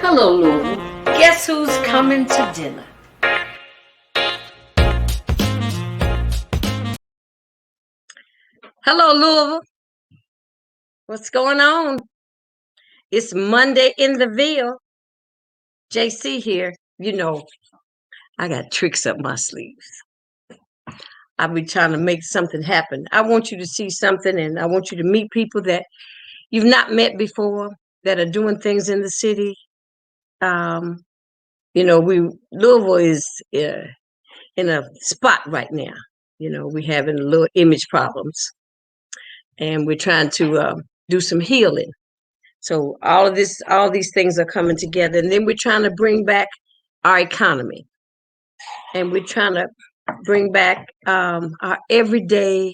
Hello, Louisville. Guess who's coming to dinner? Hello, Louisville. What's going on? It's Monday in the Ville. JC here. You know, I got tricks up my sleeves. I'll be trying to make something happen. I want you to see something, and I want you to meet people that you've not met before that are doing things in the city. Louisville is in a spot right now. We're having a little image problems, and we're trying to do some healing. So all these things are coming together, and then we're trying to bring back our economy, and we're trying to bring back our everyday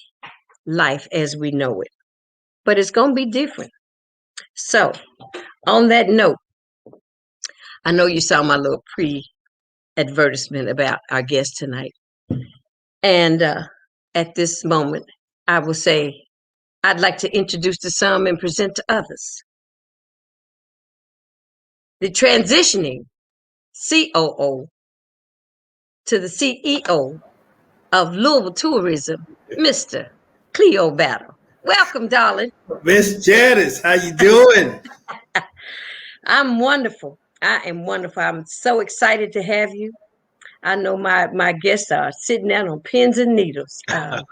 life as we know it. But it's going to be different. So, on that note, I know you saw my little pre-advertisement about our guest tonight, and at this moment, I will say I'd like to introduce to some and present to others the transitioning COO to the CEO of Louisville Tourism, Mr. Cleo Battle. Welcome, darling. Miss Janice, how you doing? I'm wonderful. I am wonderful. I'm so excited to have you. I know my guests are sitting down on pins and needles. I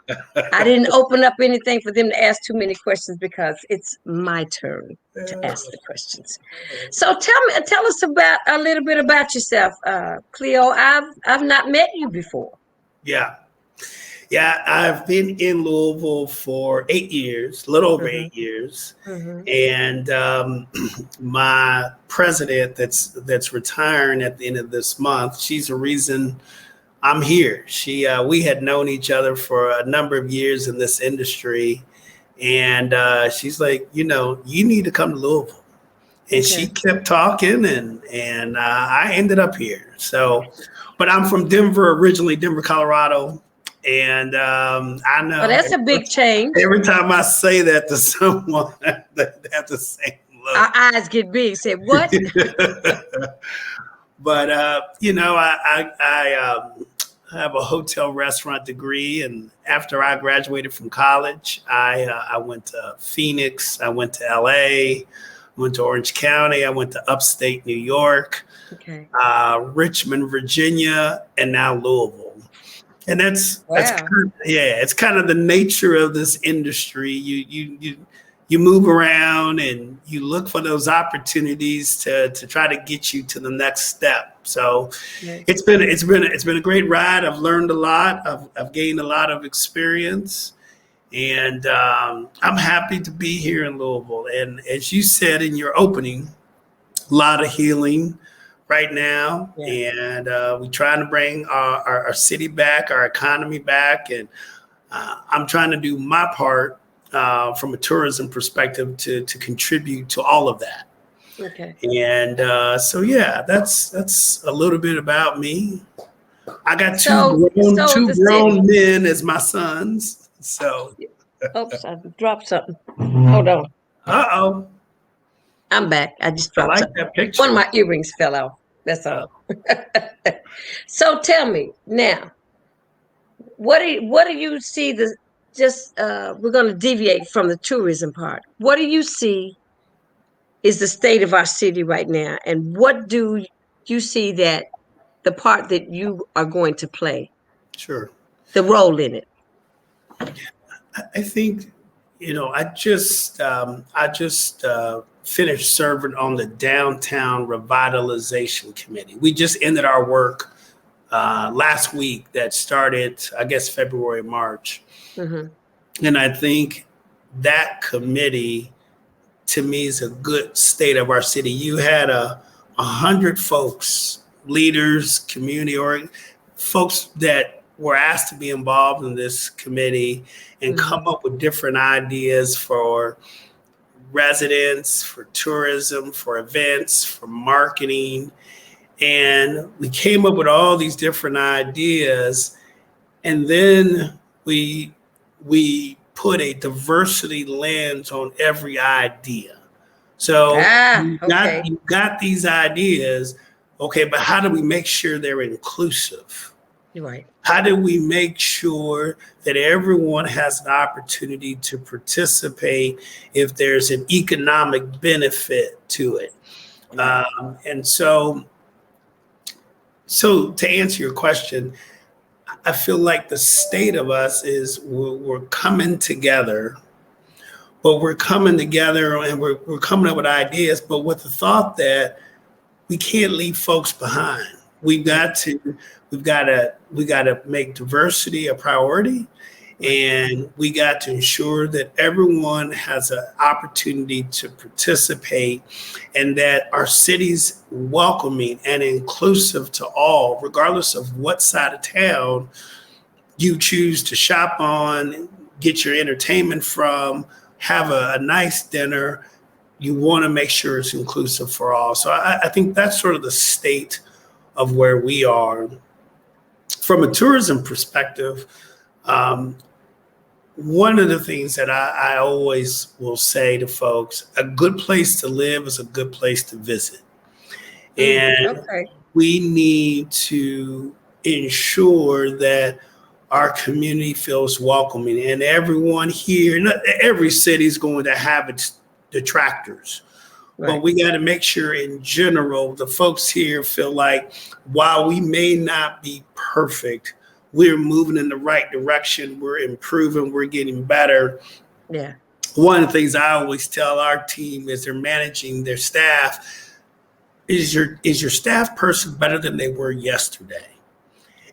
didn't open up anything for them to ask too many questions because it's my turn to ask the questions. So tell us about a little bit about yourself, Cleo. I've not met you before. Yeah, I've been in Louisville for 8 years, a little over 8 years. And my president that's retiring at the end of this month, she's the reason I'm here. We had known each other for a number of years in this industry. And she's like, you need to come to Louisville. And she kept talking, and I ended up here. So, but I'm from Denver originally, Denver, Colorado. And I know that's a big change. Every time I say that to someone, they have the same look. Our eyes get big. Say what? But I have a hotel restaurant degree, and after I graduated from college, I went to Phoenix, I went to LA, went to Orange County, I went to upstate New York, Richmond, Virginia, and now Louisville. And it's kind of the nature of this industry. You move around and you look for those opportunities to try to get you to the next step. So it's been a great ride. I've learned a lot. I've gained a lot of experience, and I'm happy to be here in Louisville. And as you said in your opening, a lot of healing right now, and we're trying to bring our city back, our economy back, and I'm trying to do my part from a tourism perspective to contribute to all of that. And that's a little bit about me. I got two grown men as my sons. So, oops, I dropped something. Hold on. Uh-oh. I'm back. I just dropped something. That picture. One of my earrings fell off. That's all. So tell me now, what do you see we're going to deviate from the tourism part. What do you see is the state of our city right now, and what do you see that the part that you are going to play? Sure. The role in it. I think, I just finished serving on the Downtown Revitalization Committee. We just ended our work last week that started, I guess, February, March. And I think that committee, to me, is a good state of our city. You had 100 folks, leaders, community, or folks that were asked to be involved in this committee and come up with different ideas for residents, for tourism, for events, for marketing. And we came up with all these different ideas. And then we put a diversity lens on every idea. So Okay. you got these ideas, okay, but how do we make sure they're inclusive? You're right. How do we make sure that everyone has an opportunity to participate if there's an economic benefit to it? Right. And so to answer your question, I feel like the state of us is we're coming together, but we're coming together and we're coming up with ideas, but with the thought that we can't leave folks behind. We've got to we got to make diversity a priority, and we got to ensure that everyone has an opportunity to participate, and that our city's welcoming and inclusive to all, regardless of what side of town you choose to shop on, get your entertainment from, have a nice dinner. You want to make sure it's inclusive for all. So I think that's sort of the state of where we are. From a tourism perspective, one of the things that I always will say to folks, a good place to live is a good place to visit. And Okay. we need to ensure that our community feels welcoming, and everyone here, not every city is going to have its detractors. Right. But we got to make sure in general, the folks here feel like while we may not be perfect, we're moving in the right direction. We're improving. We're getting better. Yeah. One of the things I always tell our team as they're managing their staff is your staff person better than they were yesterday?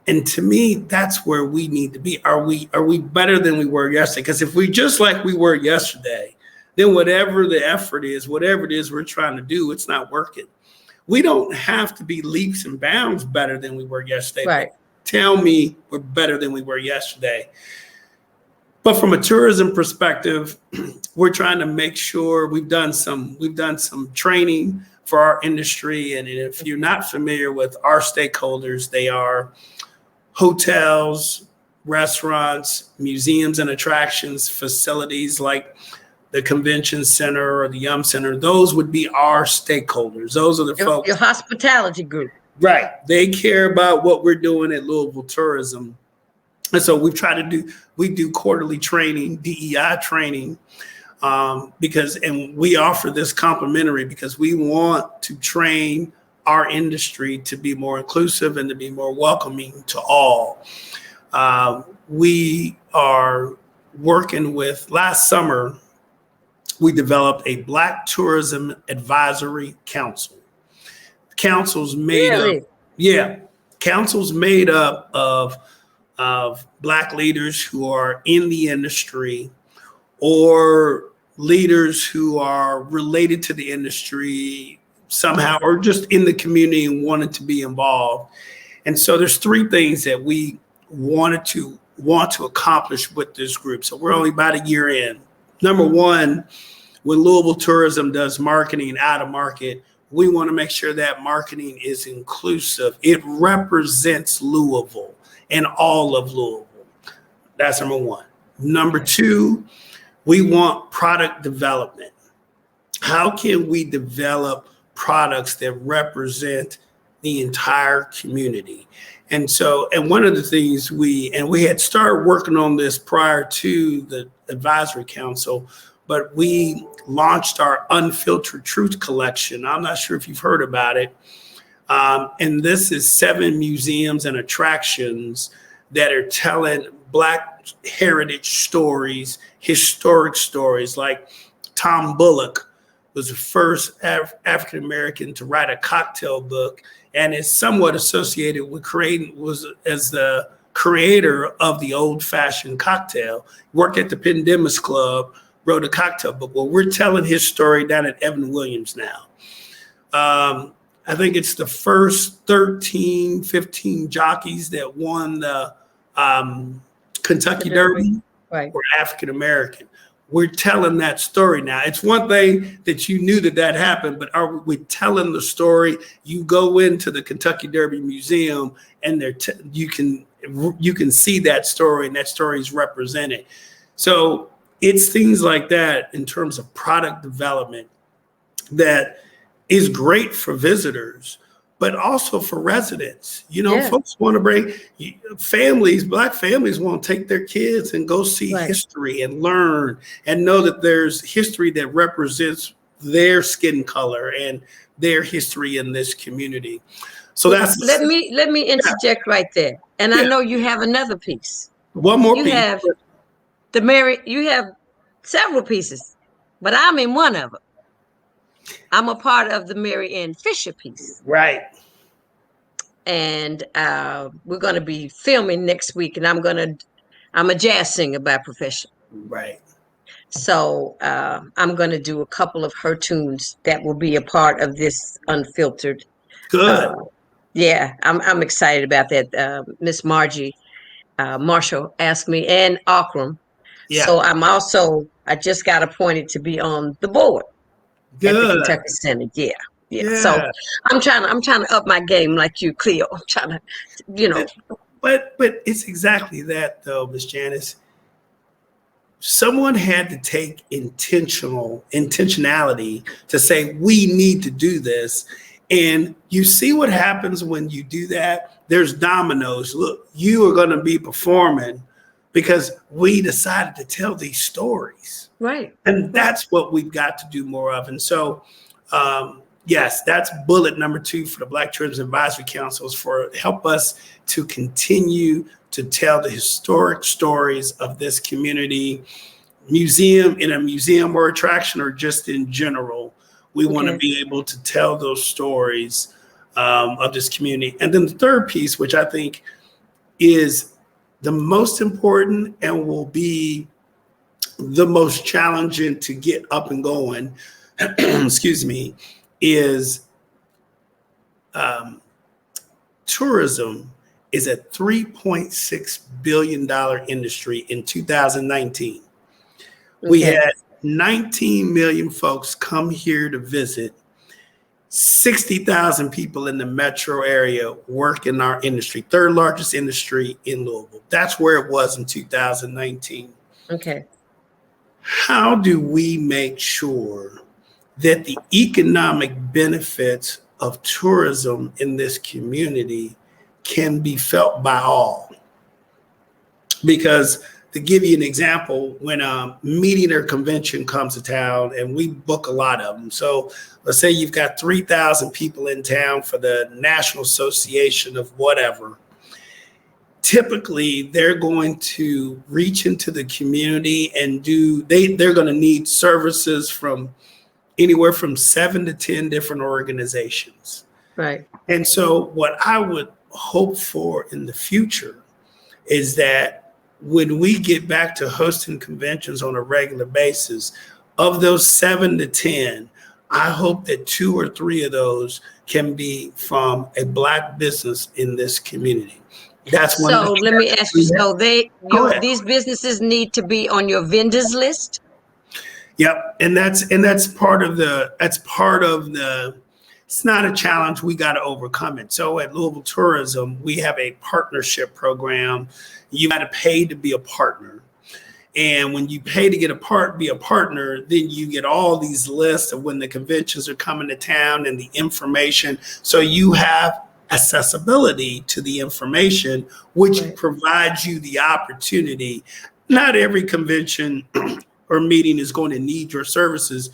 And to me, that's where we need to be. Are we better than we were yesterday? Because if we just like we were yesterday, then whatever the effort is, whatever it is we're trying to do, it's not working. We don't have to be leaps and bounds better than we were yesterday. Right. Tell me we're better than we were yesterday. But from a tourism perspective, we're trying to make sure we've done some training for our industry. And if you're not familiar with our stakeholders, they are hotels, restaurants, museums and attractions, facilities like the convention center or the Yum Center. Those would be our stakeholders. Those are the folks. Your hospitality group. Right. They care about what we're doing at Louisville Tourism. And so we do quarterly training, DEI training, and we offer this complimentary because we want to train our industry to be more inclusive and to be more welcoming to all. We are working with, last summer, we developed a Black Tourism Advisory Council. Council's made up of Black leaders who are in the industry or leaders who are related to the industry somehow or just in the community and wanted to be involved. And so there's three things that we want to accomplish with this group. So we're only about a year in. Number one, when Louisville Tourism does marketing out of market, we want to make sure that marketing is inclusive. It represents Louisville and all of Louisville. That's number one. Number two, we want product development. How can we develop products that represent the entire community? And one of the things we had started working on this prior to the advisory council, but we launched our Unfiltered Truth collection. I'm not sure if you've heard about it. And this is 7 museums and attractions that are telling Black heritage stories, historic stories. Like Tom Bullock was the first African American to write a cocktail book, and is somewhat associated with as the creator of the old-fashioned cocktail. Worked at the Pendennis Club, wrote a cocktail book. Well, we're telling his story down at Evan Williams now. I think it's the first 13, 15 jockeys that won the Kentucky Derby were African American. We're telling that story now. It's one thing that you knew that happened, but are we telling the story? You go into the Kentucky Derby Museum and you can see that story, and that story is represented. So it's things like that in terms of product development. that is great for visitors, but also for residents. You know, Yeah. folks want to bring families, Black families want to take their kids and go see Right. history and learn and know that there's history that represents their skin color and their history in this community. So Well, that's let me interject right there. And I yeah. know you have another piece. One more You piece. have you have several pieces, but I'm in one of them. I'm a part of the Mary Ann Fisher piece. Right. And we're going to be filming next week, and I'm a jazz singer by profession. Right. So I'm going to do a couple of her tunes that will be a part of this Unfiltered. Good. Uh, yeah, I'm excited about that. Miss Margie Marshall asked me, and Akram. Yeah. So I just got appointed to be on the board at the Good. Kentucky Center. Yeah, yeah. So Yeah. I'm trying to up my game like you, Cleo. I'm trying to, you know. But it's exactly that though, Miss Janice. Someone had to take intentionality to say we need to do this. And you see what happens when you do that. There's dominoes. Look, you are going to be performing because we decided to tell these stories. Right. And that's what we've got to do more of. And so, yes, that's bullet number 2 for the Black Tourism Advisory Councils, for help us to continue to tell the historic stories of this community, in a museum or attraction, or just in general. We want to be able to tell those stories of this community. And then the third piece, which I think is the most important and will be the most challenging to get up and going, excuse me, is tourism is a $3.6 billion industry in 2019. We had 19 million folks come here to visit. 60,000 people in the metro area work in our industry, third largest industry in Louisville. That's where it was in 2019. Okay. How do we make sure that the economic benefits of tourism in this community can be felt by all? Because to give you an example, when a meeting or convention comes to town, and we book a lot of them. So let's say you've got 3,000 people in town for the National Association of whatever. Typically, they're going to reach into the community and they're going to need services from anywhere from 7 to 10 different organizations. Right. And so what I would hope for in the future is that when we get back to hosting conventions on a regular basis, of those 7 to 10, I hope that 2 or 3 of those can be from a Black business in this community. That's one. So let me ask you. So These businesses need to be on your vendors list. Yep, and that's part of the it's not a challenge, we got to overcome it. So at Louisville Tourism, we have a partnership program. You got to pay to be a partner. And when you pay to be a partner, then you get all these lists of when the conventions are coming to town and the information. So you have accessibility to the information, which provides you the opportunity. Not every convention or meeting is going to need your services,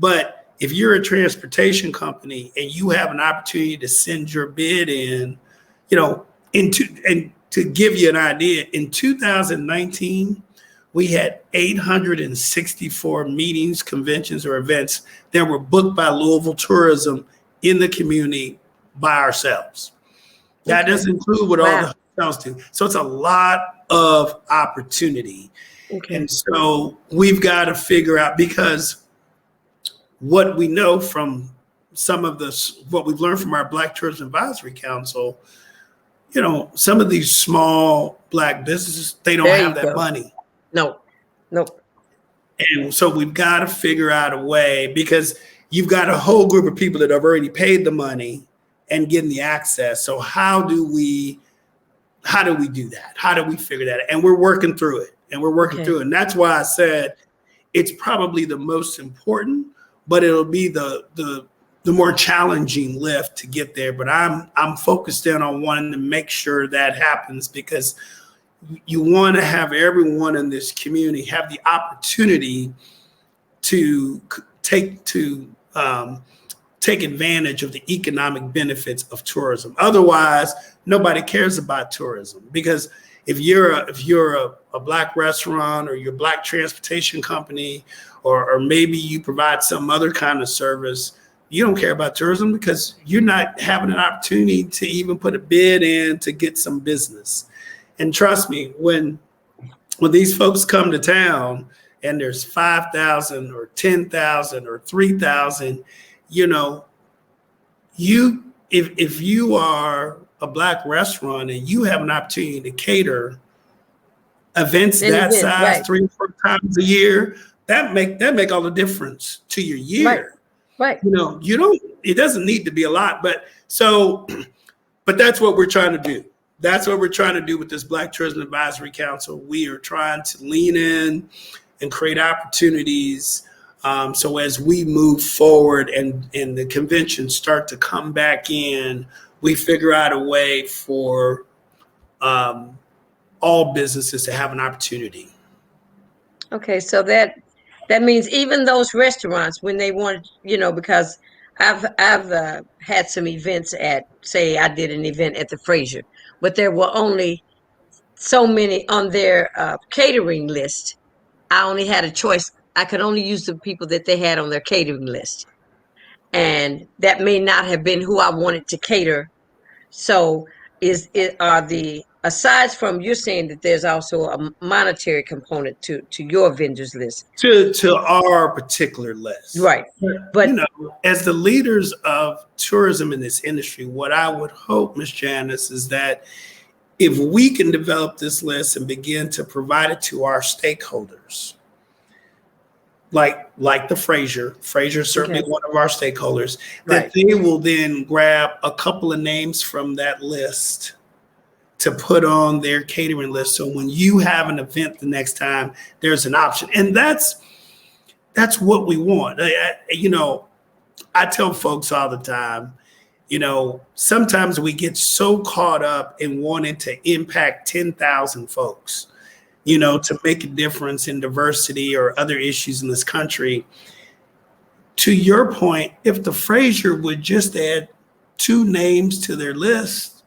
but if you're a transportation company and you have an opportunity to send your bid in, and to give you an idea, in 2019, we had 864 meetings, conventions, or events that were booked by Louisville Tourism in the community by ourselves. That doesn't include what all the hotels do. So it's a lot of opportunity. Okay. And so we've got to figure out, because what we know from what we've learned from our Black Tourism Advisory Council, some of these small Black businesses, they don't have that money. No. And so we've got to figure out a way, because you've got a whole group of people that have already paid the money and getting the access. So how do we do that? How do we figure that out? And we're working through it. And that's why I said it's probably the most important, but it'll be the more challenging lift to get there. But I'm focused in on wanting to make sure that happens, because you want to have everyone in this community have the opportunity to take advantage of the economic benefits of tourism. Otherwise, nobody cares about tourism, because if you're a black restaurant, or you're a black transportation company, or maybe you provide some other kind of service, you don't care about tourism because you're not having an opportunity to even put a bid in to get some business. And trust me, when these folks come to town and there's 5,000 or 10,000 or 3,000, you know, if you are a black restaurant and you have an opportunity to cater events that size, right. 3 or 4 times a year, that make all the difference to your year. Right. You know, it doesn't need to be a lot, but that's what we're trying to do. That's what we're trying to do with this Black Tourism Advisory Council. We are trying to lean in and create opportunities, so as we move forward and the conventions start to come back in, we figure out a way for all businesses to have an opportunity. Okay, so that means even those restaurants, when they want, because I've had some events at, say, I did an event at the Fraser, but there were only so many on their catering list. I only had a choice. I could only use the people that they had on their catering list, and that may not have been who I wanted to cater. So, are the, aside from, you're saying that there's also a monetary component to your vendors list, To our particular list. right? But as the leaders of tourism in this industry, what I would hope, Ms. Janice, is that if we can develop this list and begin to provide it to our stakeholders, like the Fraser is certainly one of our stakeholders, that they will then grab a couple of names from that list to put on their catering list. So when you have an event the next time, there's an option. And that's what we want. I tell folks all the time, sometimes we get so caught up in wanting to impact 10,000 folks, to make a difference in diversity or other issues in this country. To your point, if the Fraser would just add 2 names to their list,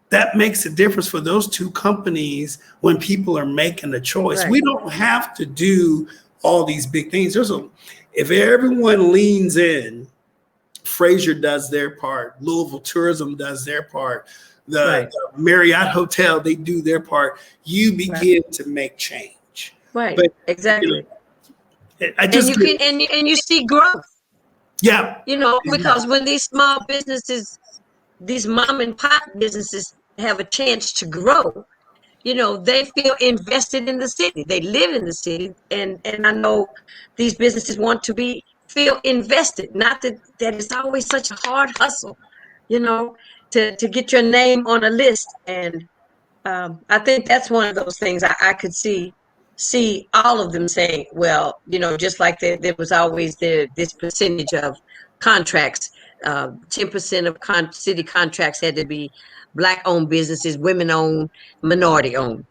that makes a difference for those 2 companies when people are making a choice. Right. We don't have to do all these big things. If everyone leans in, Fraser does their part, Louisville Tourism does their part, the Marriott Hotel, they do their part, you begin to make change. Right. But, exactly. And you see growth. Yeah. Because when these small businesses, these mom and pop businesses have a chance to grow, they feel invested in the city. They live in the city. And I know these businesses want to feel invested. Not that it's always such a hard hustle, to get your name on a list. And I think that's one of those things I could see all of them saying, well, just like there was always this percentage of contracts, 10% of city contracts had to be Black-owned businesses, women-owned, minority-owned.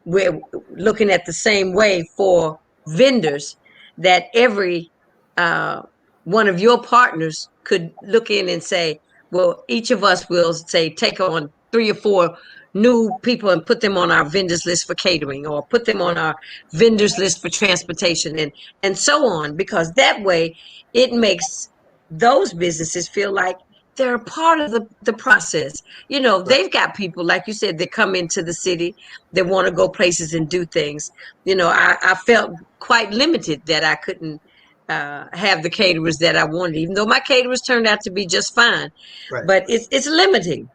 We're looking at the same way for vendors, that every one of your partners could look in and say, well, each of us will say, take on 3 or 4 new people and put them on our vendors list for catering, or put them on our vendors list for transportation, and so on, because that way it makes those businesses feel like they're a part of the process. They've got people, like you said, that come into the city that want to go places and do things. I felt quite limited that I couldn't have the caterers that I wanted, even though my caterers turned out to be just fine. Right. But it's limiting,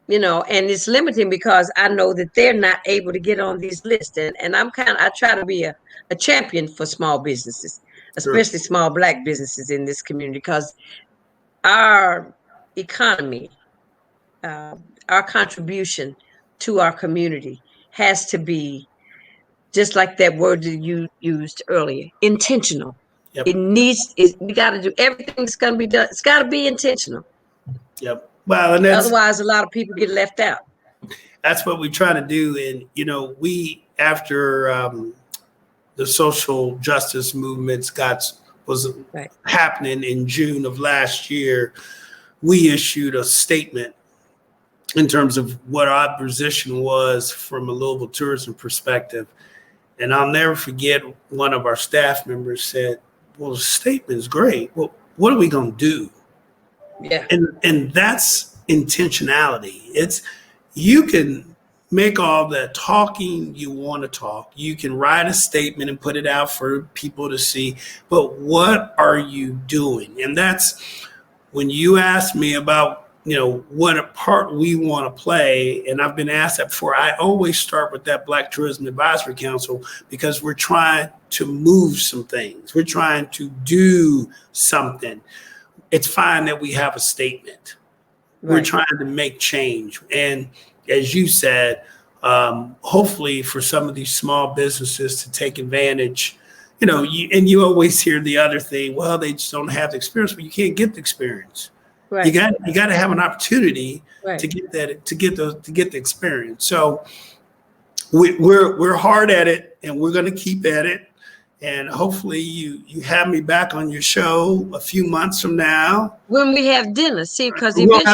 and it's limiting because I know that they're not able to get on these lists. And I try to be a champion for small businesses, especially small Black businesses in this community, because our economy, our contribution to our community has to be, just like that word that you used earlier, intentional. Yep. We got to do everything that's going to be done. It's got to be intentional. Yep. Well, and Otherwise, a lot of people get left out. that's what we try to do. And, we, after the social justice movements was right. happening in June of last year, we issued a statement in terms of what our position was from a Louisville tourism perspective. And I'll never forget, one of our staff members said, well, the statement is great. Well, what are we going to do? Yeah. And that's intentionality. It's, you can make all the talking you want to talk. You can write a statement and put it out for people to see, but what are you doing? And that's when you ask me about, what a part we want to play. And I've been asked that before. I always start with that Black Tourism Advisory Council, because we're trying to move some things. We're trying to do something. It's fine that we have a statement. Right. We're trying to make change. And as you said, hopefully for some of these small businesses to take advantage, you always hear the other thing, well, they just don't have the experience, but you can't get the experience. Right. You got to have an opportunity to get the experience. So we're hard at it, and we're going to keep at it. And hopefully you have me back on your show a few months from now. When we have dinner, see, because eventually we're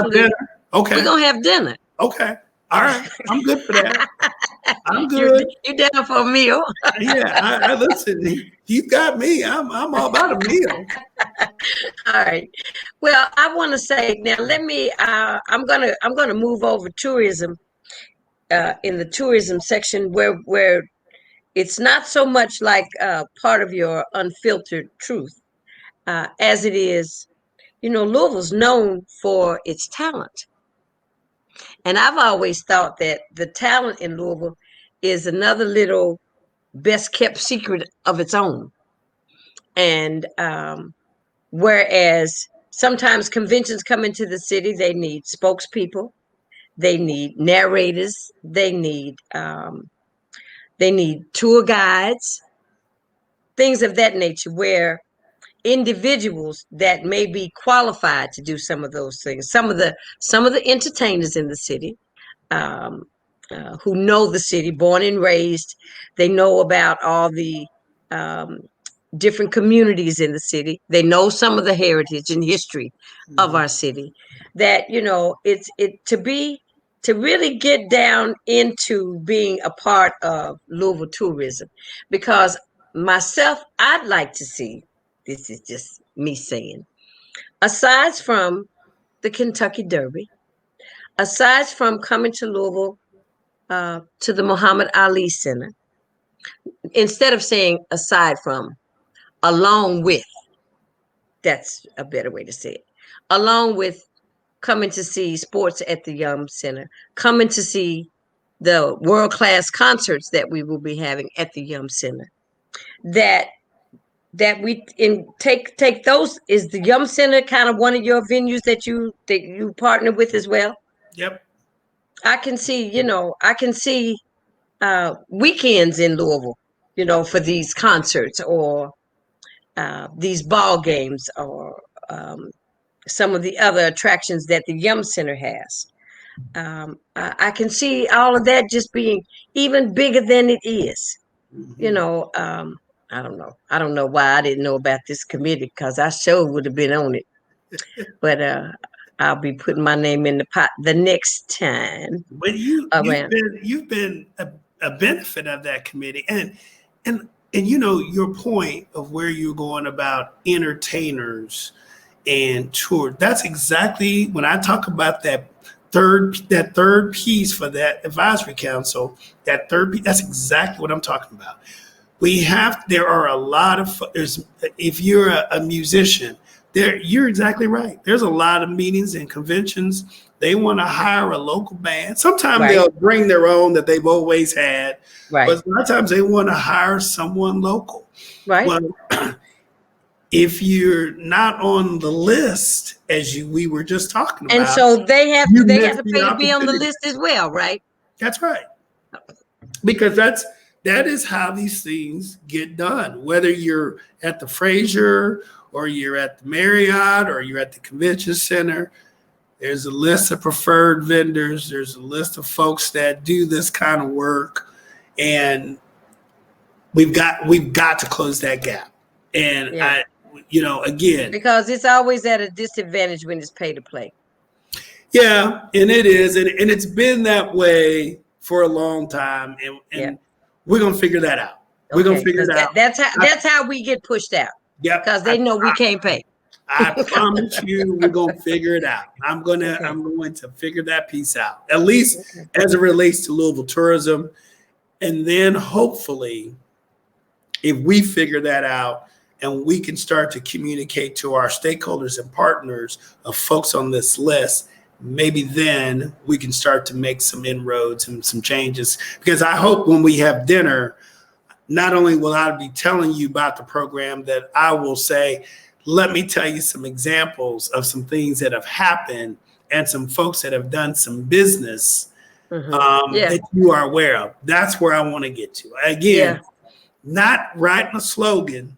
going to have dinner. Okay. All right. I'm good for that. I'm good. You're down for a meal. Yeah. I listen, you got me. I'm all about a meal. All right. Well, I want to say now, I'm going to move over tourism in the tourism section where it's not so much like part of your unfiltered truth as it is, Louisville's known for its talent. And I've always thought that the talent in Louisville is another little best kept secret of its own. And whereas sometimes conventions come into the city, they need spokespeople, they need narrators, they need tour guides, things of that nature, where individuals that may be qualified to do some of those things, some of the entertainers in the city, who know the city, born and raised, they know about all the different communities in the city, they know some of the heritage and history of our city, that to really get down into being a part of Louisville tourism. Because myself, I'd like to see, this is just me saying, aside from the Kentucky Derby, aside from coming to Louisville to the Muhammad Ali Center, instead of saying aside from, along with, that's a better way to say it, along with coming to see sports at the Yum Center, coming to see the world-class concerts that we will be having at the Yum Center, that we take those. Is the Yum Center kind of one of your venues that you partner with as well? Yep. I can see weekends in Louisville, for these concerts or these ball games or some of the other attractions that the Yum Center has. I can see all of that just being even bigger than it is. Mm-hmm. I don't know. I don't know why I didn't know about this committee, because I sure would have been on it. But I'll be putting my name in the pot the next time. But you've been a benefit of that committee, and your point of where you're going about entertainers and tour. That's exactly when I talk about that third piece for that advisory council. That third piece, that's exactly what I'm talking about. There are a lot of, if you're a musician, you're exactly right. There's a lot of meetings and conventions. They want to hire a local band. Sometimes they'll bring their own that they've always had. Right. But a lot of times they want to hire someone local. Right. Well, if you're not on the list, as we were just talking about. And so they have to pay to be on the list as well, right? That's right. Because that's that is how these things get done. Whether you're at the Fraser or you're at the Marriott or you're at the convention center, there's a list of preferred vendors. There's a list of folks that do this kind of work, and we've got to close that gap. And Yeah. Again, because it's always at a disadvantage when it's pay to play. yeah, and it is, and it's been that way for a long time, and we're gonna figure that out. We're gonna figure it out. That's how we get pushed out. Yeah, because they know we can't pay. I promise you, we're gonna figure it out. I'm going to figure that piece out, at least as it relates to Louisville Tourism, and then hopefully, if we figure that out and we can start to communicate to our stakeholders and partners of folks on this list, maybe then we can start to make some inroads and some changes. Because I hope when we have dinner, not only will I be telling you about the program, that I will say, let me tell you some examples of some things that have happened and some folks that have done some business that you are aware of. That's where I want to get to. Again, not writing a slogan,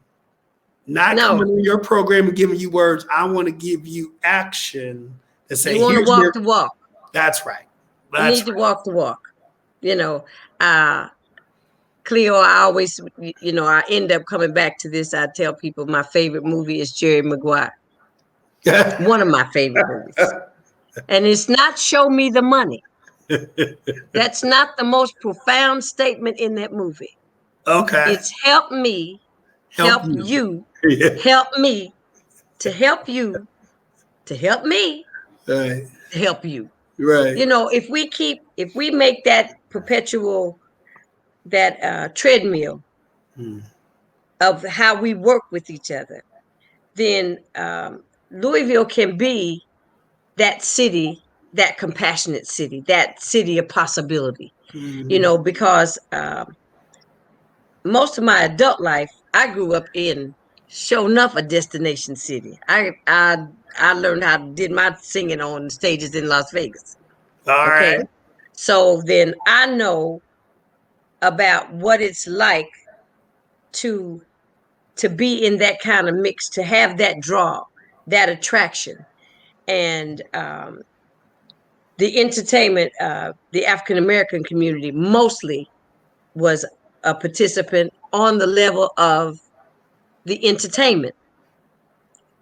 not coming to your program and giving you words. I want to give you action to say, you want to walk the walk. That's right. You need to walk the walk. Cleo, I always, I end up coming back to this. I tell people my favorite movie is Jerry Maguire. One of my favorite movies. And it's not show me the money. That's not the most profound statement in that movie. Okay. It's help me, help you, help me, to help you, to help me, to help you. Right. If we make that perpetual, that treadmill of how we work with each other, then Louisville can be that city, that compassionate city, that city of possibility. Because most of my adult life, I grew up in, sure enough, a destination city. I learned how to did my singing on stages in Las Vegas. All right. So then I know about what it's like to be in that kind of mix, to have that draw, that attraction. And the entertainment, the African American community mostly was a participant on the level of the entertainment,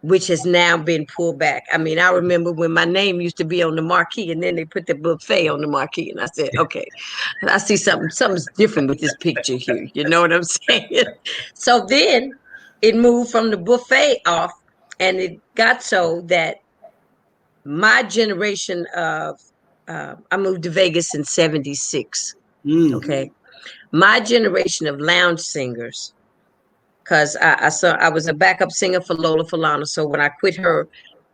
which has now been pulled back. I mean, I remember when my name used to be on the marquee, and then they put the buffet on the marquee, and I said, okay, I see something's different with this picture here. You know what I'm saying? So then it moved from the buffet off, and it got so that my generation of, I moved to Vegas in 76. Okay. My generation of lounge singers, because I was a backup singer for Lola Falana. So when I quit her,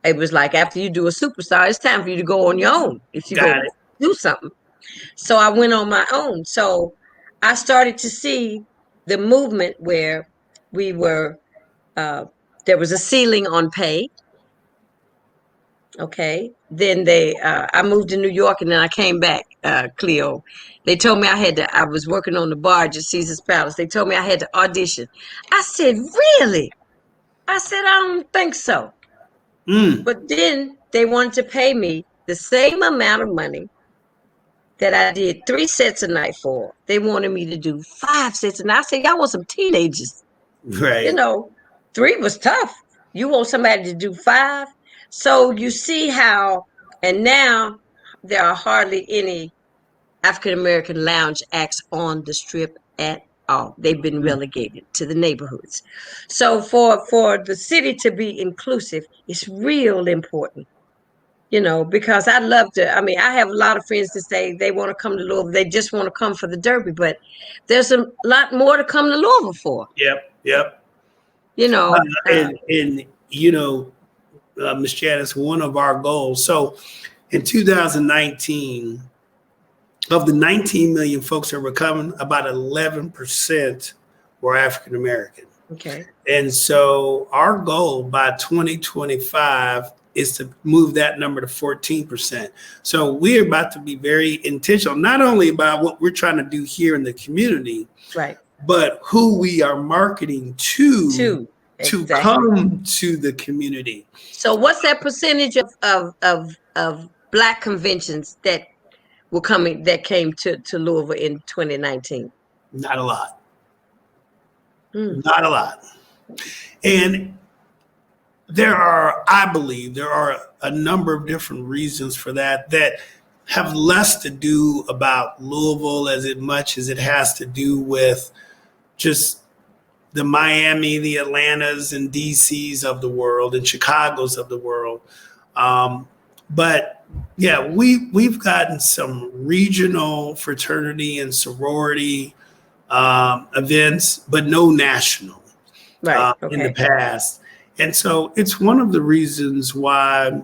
it was like, after you do a superstar, it's time for you to go on your own if you go do something. So I went on my own. So I started to see the movement where we were, there was a ceiling on pay. Okay. Then I moved to New York, and then I came back, Cleo. They told me I was working on the barge at Caesar's Palace. They told me I had to audition. I said, really? I said, I don't think so. But then they wanted to pay me the same amount of money that I did 3 sets a night for. They wanted me to do 5 sets. And I said, y'all want some teenagers. Right. 3 was tough. You want somebody to do 5? So you see how, and now there are hardly any African-American lounge acts on the Strip at all. They've been relegated to the neighborhoods. So for the city to be inclusive, it's real important, because I have a lot of friends that say they want to come to Louisville. They just want to come for the Derby, but there's a lot more to come to Louisville for. Yep. Ms. Janice, one of our goals. So in 2019, of the 19 million folks that were coming, about 11% were African American. Okay. And so our goal by 2025 is to move that number to 14%. So we're about to be very intentional, not only about what we're trying to do here in the community, Right. but who we are marketing to Exactly. come to the community. So what's that percentage of Black conventions that came to Louisville in 2019? Not a lot. Hmm. Not a lot. And I believe there are a number of different reasons for that have less to do about Louisville as much as it has to do with just the Miami, the Atlantas and DCs of the world and Chicago's of the world. But yeah, we've gotten some regional fraternity and sorority events, but no national Right. in the Okay. past. And so it's one of the reasons why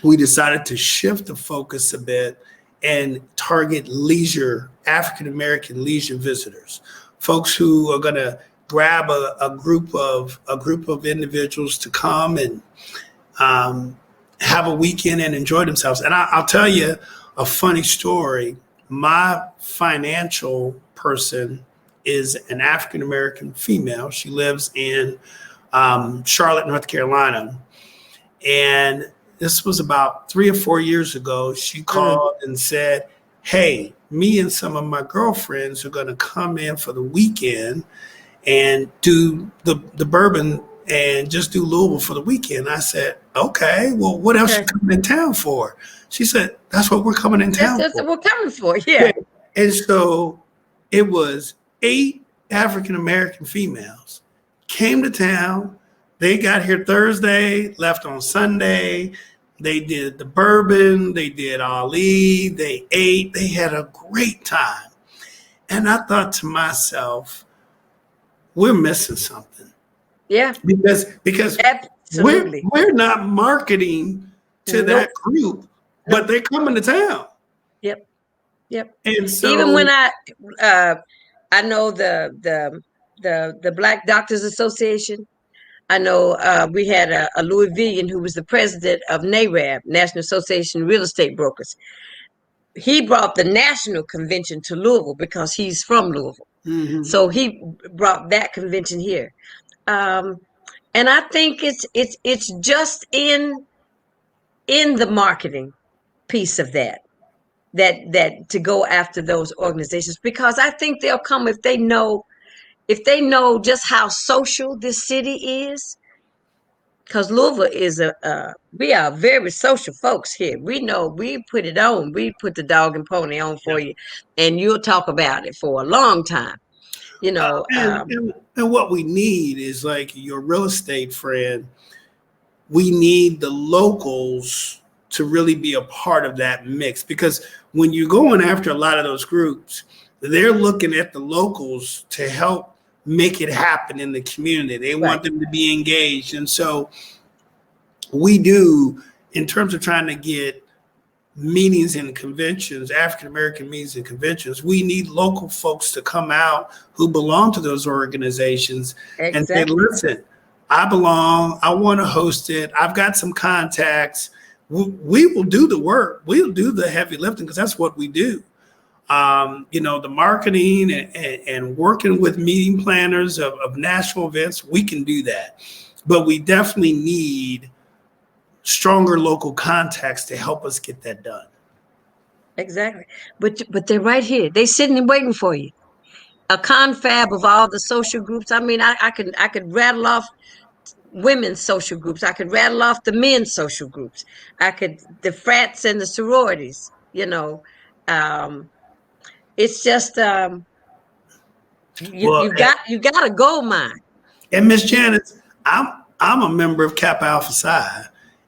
we decided to shift the focus a bit and target leisure, African American leisure visitors, folks who are going to grab a group of individuals to come and have a weekend and enjoy themselves. And I'll tell you a funny story. My financial person is an African American female. She lives in Charlotte, North Carolina. And this was about 3 or 4 years ago. She called and said, hey, me and some of my girlfriends are going to come in for the weekend and do the bourbon and just do Louisville for the weekend. I said, okay, well, what else you coming in town for? She said, that's what we're coming in town That's for. what we're coming for, yeah. And so it was 8 African American females came to town. They got here Thursday, left on Sunday. They did the bourbon, they did Ali, they ate, they had a great time. And I thought to myself, we're missing something. Yeah. Because absolutely. we're not marketing to that group, but they're coming to town. Yep. And so even when I know the Black Doctors Association. I know we had a Louisvillian who was the president of NARAB, National Association of Real Estate Brokers. He brought the national convention to Louisville because he's from Louisville. mm-hmm. So he brought that convention here. And I think it's just in the marketing piece of that to go after those organizations, because I think they'll come if they know just how social this city is. Because Louisville is we are very social folks here. We know we put it on. We put the dog and pony on for you, and you'll talk about it for a long time. You know, and what we need is, like your real estate friend, we need the locals to really be a part of that mix, because when you're going after a lot of those groups, they're looking at the locals to help make it happen in the community. They want them to be engaged. And so we do, in terms of trying to get meetings and conventions, African American meetings and conventions, we need local folks to come out who belong to those organizations and say, listen, I belong, I want to host it, I've got some contacts. We will do the work. We'll do the heavy lifting, because that's what we do. The marketing and working with meeting planners of national events, we can do that. But we definitely need stronger local contacts to help us get that done. Exactly. But they're right here. They're sitting and waiting for you. A confab of all the social groups. I mean, I could rattle off women's social groups. I could rattle off the men's social groups. The frats and the sororities, it's just, you got a gold mine. And Miss Janice, I'm a member of Kappa Alpha Psi,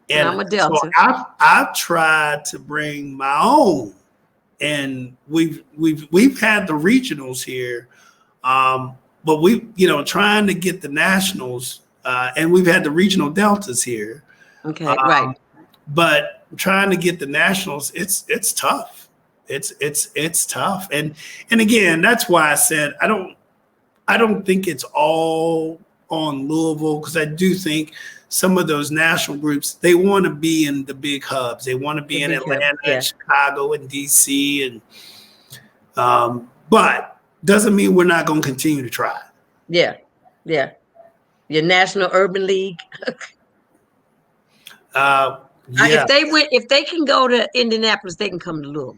and I'm a Delta. So I've tried to bring my own, and we've had the regionals here, but we trying to get the nationals, and we've had the regional deltas here. Okay, right. But trying to get the nationals, it's tough. It's tough, and again, that's why I said I don't think it's all on Louisville, because I do think some of those national groups, they want to be in the big hubs. They want to be in Atlanta, and Chicago, and DC, and but doesn't mean we're not going to continue to try. Yeah, yeah. Your National Urban League. Yeah. If they can go to Indianapolis, they can come to Louisville.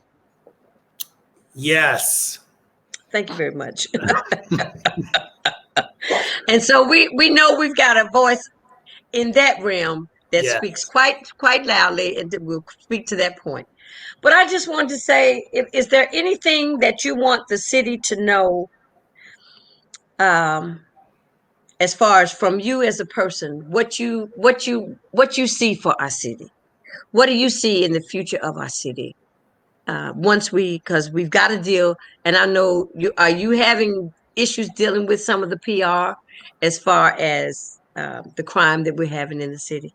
Yes. Thank you very much. And so we know we've got a voice in that realm that speaks quite loudly, and we'll speak to that point. But I just wanted to say, is there anything that you want the city to know, as far as from you as a person, what you see for our city? What do you see in the future of our city? Because we've got to deal, and I know are you having issues dealing with some of the PR as far as the crime that we're having in the city?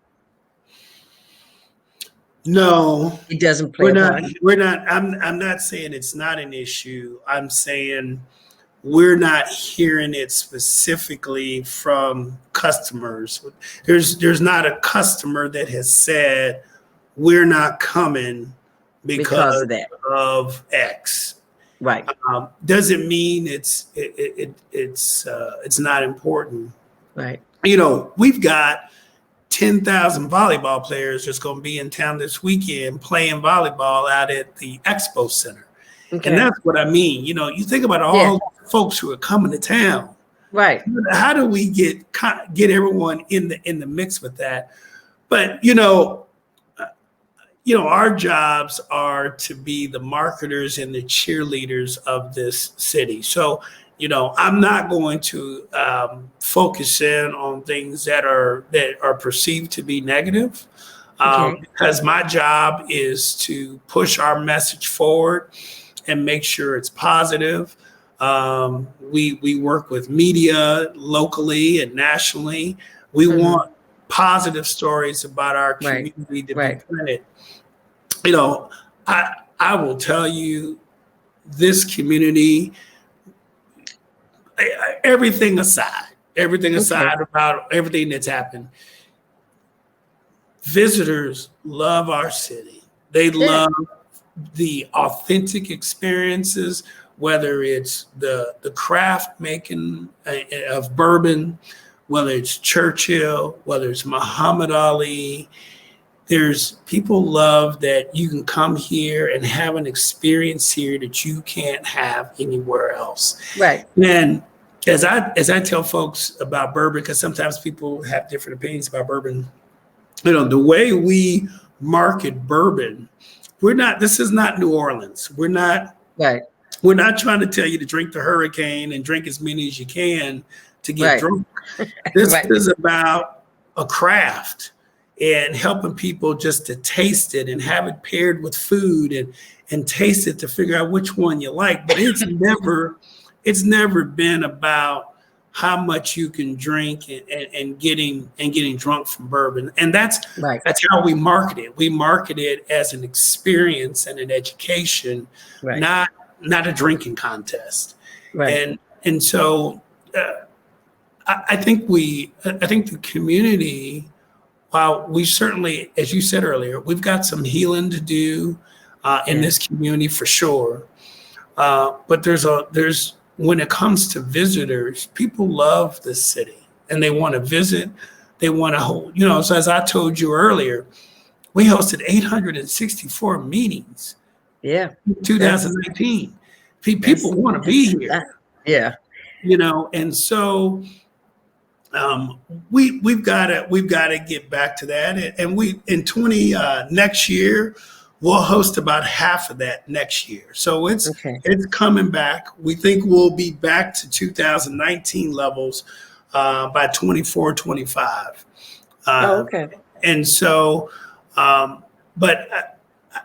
No, it doesn't play. We're not. I'm not saying it's not an issue. I'm saying we're not hearing it specifically from customers. There's not a customer that has said we're not coming because of that, of X. Right. Doesn't mean it's not important. Right. We've got 10,000 volleyball players just going to be in town this weekend playing volleyball out at the Expo Center. Okay. And that's what I mean. You think about all the folks who are coming to town. Right. How do we get everyone in the mix with that? But, our jobs are to be the marketers and the cheerleaders of this city. So, I'm not going to focus in on things that are perceived to be negative, because my job is to push our message forward and make sure it's positive. We work with media locally and nationally. We want positive stories about our community to be printed. I will tell you, this community, everything aside about everything that's happened, visitors love our city. They love the authentic experiences, whether it's the craft making of bourbon, whether it's Churchill, whether it's Muhammad Ali. People love that you can come here and have an experience here that you can't have anywhere else. Right. And as I tell folks about bourbon, because sometimes people have different opinions about bourbon, the way we market bourbon, this is not New Orleans. We're not trying to tell you to drink the Hurricane and drink as many as you can to get drunk. This is about a craft and helping people just to taste it and have it paired with food and taste it to figure out which one you like. But it's never been about how much you can drink and getting drunk from bourbon. And that's how we market it. We market it as an experience and an education, not a drinking contest. Right. And so I think the community, while we certainly, as you said earlier, we've got some healing to do in this community for sure. But there's when it comes to visitors, people love this city and they want to visit. They want to hold, so as I told you earlier, we hosted 864 meetings. Yeah. In 2019. People want to be here. Yeah. And so we've got to get back to that. And next year, we'll host about half of that next year. So it's coming back. We think we'll be back to 2019 levels by 24, 25. And so, but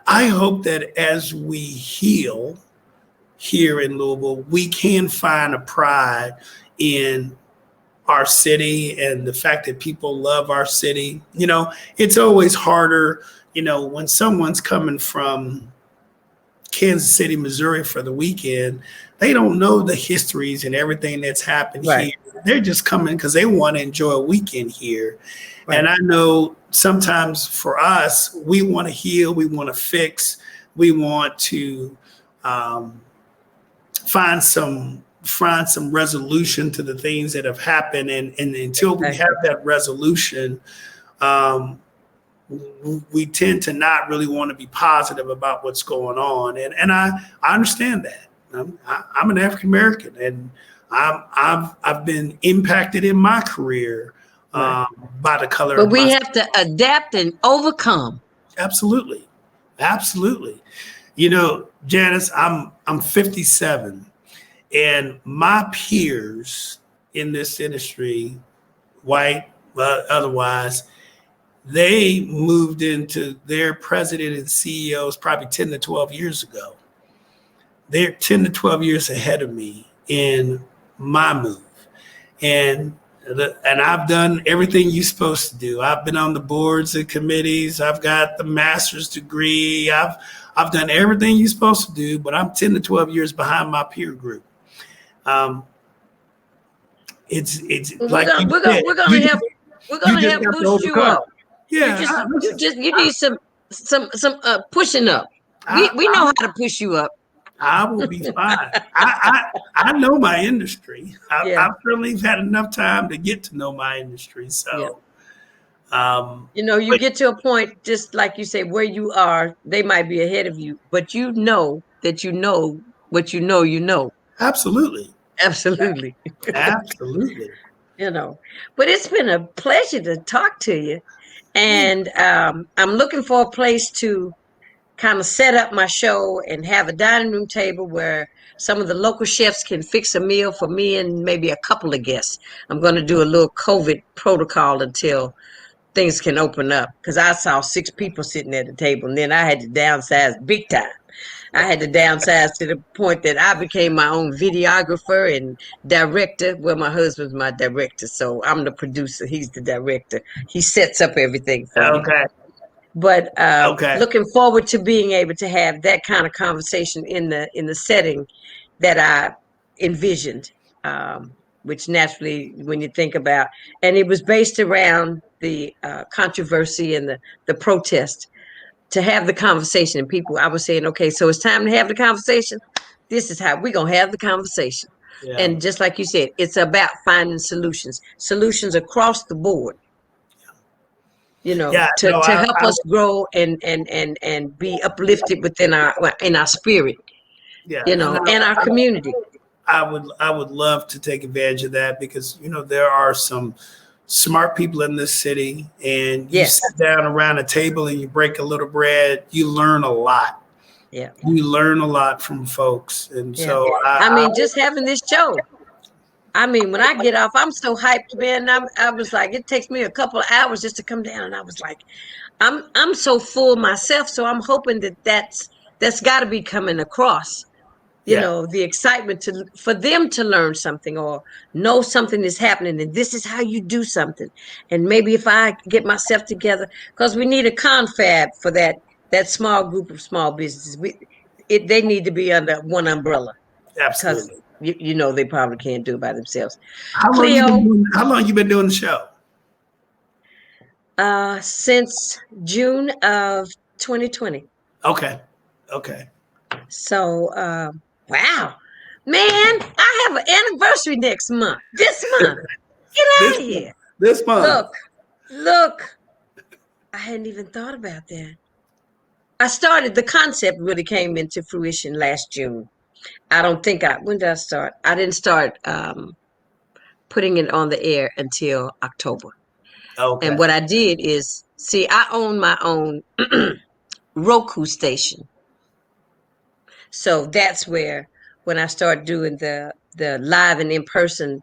I hope that as we heal here in Louisville, we can find a pride in our city and the fact that people love our city. It's always harder, when someone's coming from Kansas City, Missouri for the weekend, they don't know the histories and everything that's happened Right. here. They're just coming because they want to enjoy a weekend here. Right. And I know sometimes for us, we want to heal, we want to fix, we want to find some resolution to the things that have happened. And until we have that resolution, we tend to not really want to be positive about what's going on. And I understand that. I'm an African American, and I've been impacted in my career by the color but of my we have to adapt and overcome. Absolutely. Absolutely. You know, Janice, I'm 57, and my peers in this industry, white, otherwise, they moved into their president and CEOs probably 10 to 12 years ago. They're 10 to 12 years ahead of me in my move. And I've done everything you're supposed to do. I've been on the boards and committees. I've got the master's degree. I've done everything you're supposed to do, but I'm 10 to 12 years behind my peer group. It's like we're gonna help boost you up. Yeah, You need some pushing up. We know how to push you up. I will be fine. I know my industry. I've certainly had enough time to get to know my industry. So, you get to a point, just like you say, where you are, they might be ahead of you, but you know that you know what you know. Absolutely. Absolutely. Absolutely. But it's been a pleasure to talk to you. And I'm looking for a place to kind of set up my show and have a dining room table where some of the local chefs can fix a meal for me and maybe a couple of guests. I'm going to do a little COVID protocol until things can open up, because I saw 6 people sitting at the table, and then I had to downsize big time. I had to downsize to the point that I became my own videographer and director. Well, my husband's my director, so I'm the producer. He's the director. He sets up everything for me. Okay. But Okay. looking forward to being able to have that kind of conversation in the setting that I envisioned, which naturally, when you think about, and it was based around the controversy and the protest, to have the conversation. And people, I was saying, okay, so it's time to have the conversation. This is how we're going to have the conversation. Yeah. And just like you said, it's about finding solutions across the board, to help us grow and be uplifted within our spirit, and our community. I would love to take advantage of that, because there are some smart people in this city, and you sit down around a table and you break a little bread, you learn a lot. Yeah. You learn a lot from folks. And so just having this show. When I get off, I'm so hyped, man. I was like, it takes me a couple of hours just to come down, and I was like, I'm so full myself, so I'm hoping that's got to be coming across. The excitement for them to learn something or know something is happening, and this is how you do something. And maybe if I get myself together, because we need a confab for that small group of small businesses. They need to be under one umbrella. Absolutely. Because they probably can't do it by themselves. How long you been doing the show? Since June of 2020. Okay. So, wow, man, I have an anniversary next month. This month, get out of here. This month. Look. I hadn't even thought about that. The concept really came into fruition last June. When did I start? I didn't start putting it on the air until October. Okay. And what I did is, I own my own Roku station. So that's where, when I start doing the live and in-person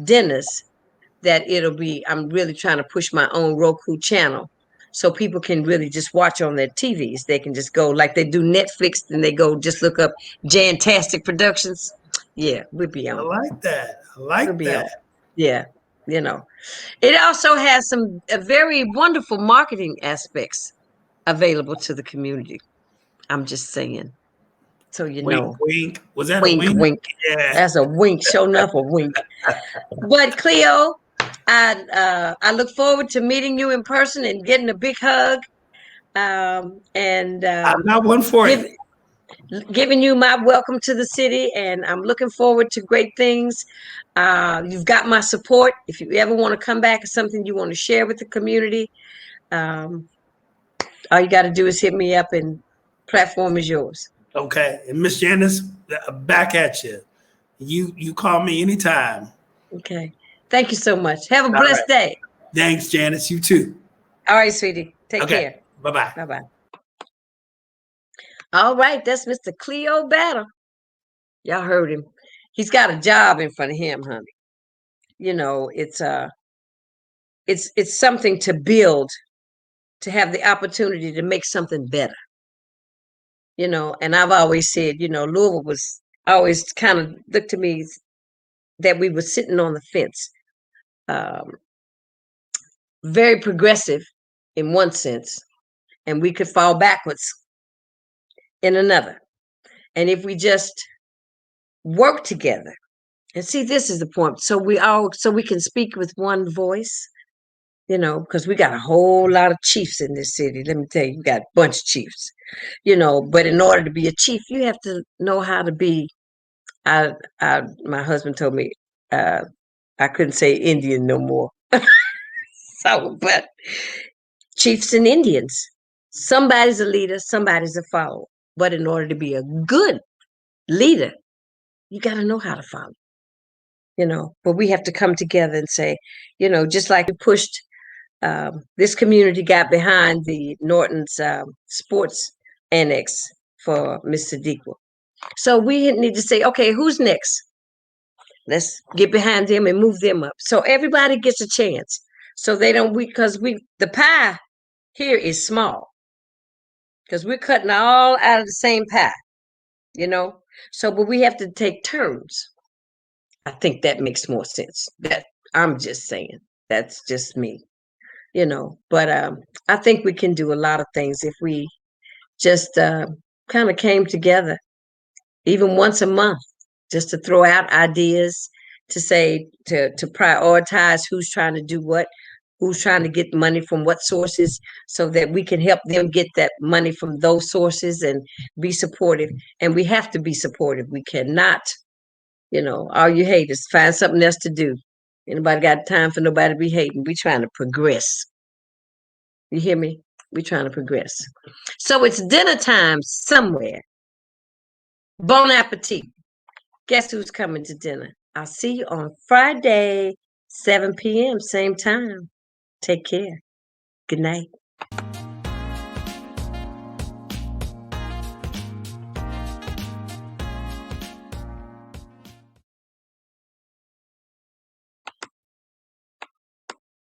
dinners, that I'm really trying to push my own Roku channel, so people can really just watch on their TVs. They can just go, like they do Netflix, and they go just look up Jantastic Productions. Yeah, we'll be on. I like that. We'll be on. Yeah, It also has some very wonderful marketing aspects available to the community. I'm just saying. So you Wink, know, wink. Was that a wink, wink? wink. Yeah. That's a wink. Show enough a wink. But Cleo, I look forward to meeting you in person and getting a big hug. And I got one for give, you. giving you my welcome to the city, and I'm looking forward to great things. You've got my support. If you ever want to come back or something you want to share with the community, um, all you got to do is hit me up, and platform is yours. Okay. And Miss Janice, back at you. You call me anytime. Okay. Thank you so much. Have a All right. blessed day. Thanks, Janice. You too. All right, sweetie. Take Okay. care. Bye-bye. Bye-bye. All right, that's Mr. Cleo Battle. Y'all heard him. He's got a job in front of him, honey. You know, it's something to build, to have the opportunity to make something better. You know, and I've always said, you know, Louisville was always kind of looked to me that we were sitting on the fence. Um, very progressive in one sense, and we could fall backwards in another. And if we just work together, and see, this is the point. So we can speak with one voice, you know, because we got a whole lot of chiefs in this city. Let me tell you, we got a bunch of chiefs, you know. But in order to be a chief, you have to know how to be. My husband told me I couldn't say Indian no more. So, but chiefs and Indians, somebody's a leader, somebody's a follower. But in order to be a good leader, you got to know how to follow. You know, but we have to come together and say, you know, just like we pushed, this community got behind the Norton's sports annex for Mr. Dequa. So we need to say, okay, who's next? Let's get behind them and move them up. So everybody gets a chance. So they don't, because the pie here is small, because we're cutting all out of the same pie, you know? So, but we have to take turns. I think that makes more sense. That I'm just saying. That's just me, you know. But I think we can do a lot of things if we just kind of came together, even once a month, just to throw out ideas, to say to prioritize who's trying to do what, who's trying to get money from what sources, so that we can help them get that money from those sources and be supportive. And we have to be supportive. We cannot, you know, all you haters, find something else to do. Anybody got time for nobody to be hating? We trying to progress. You hear me? We trying to progress. So it's dinner time somewhere. Bon appetit. Guess who's coming to dinner? I'll see you on Friday, 7 p.m., same time. Take care. Good night.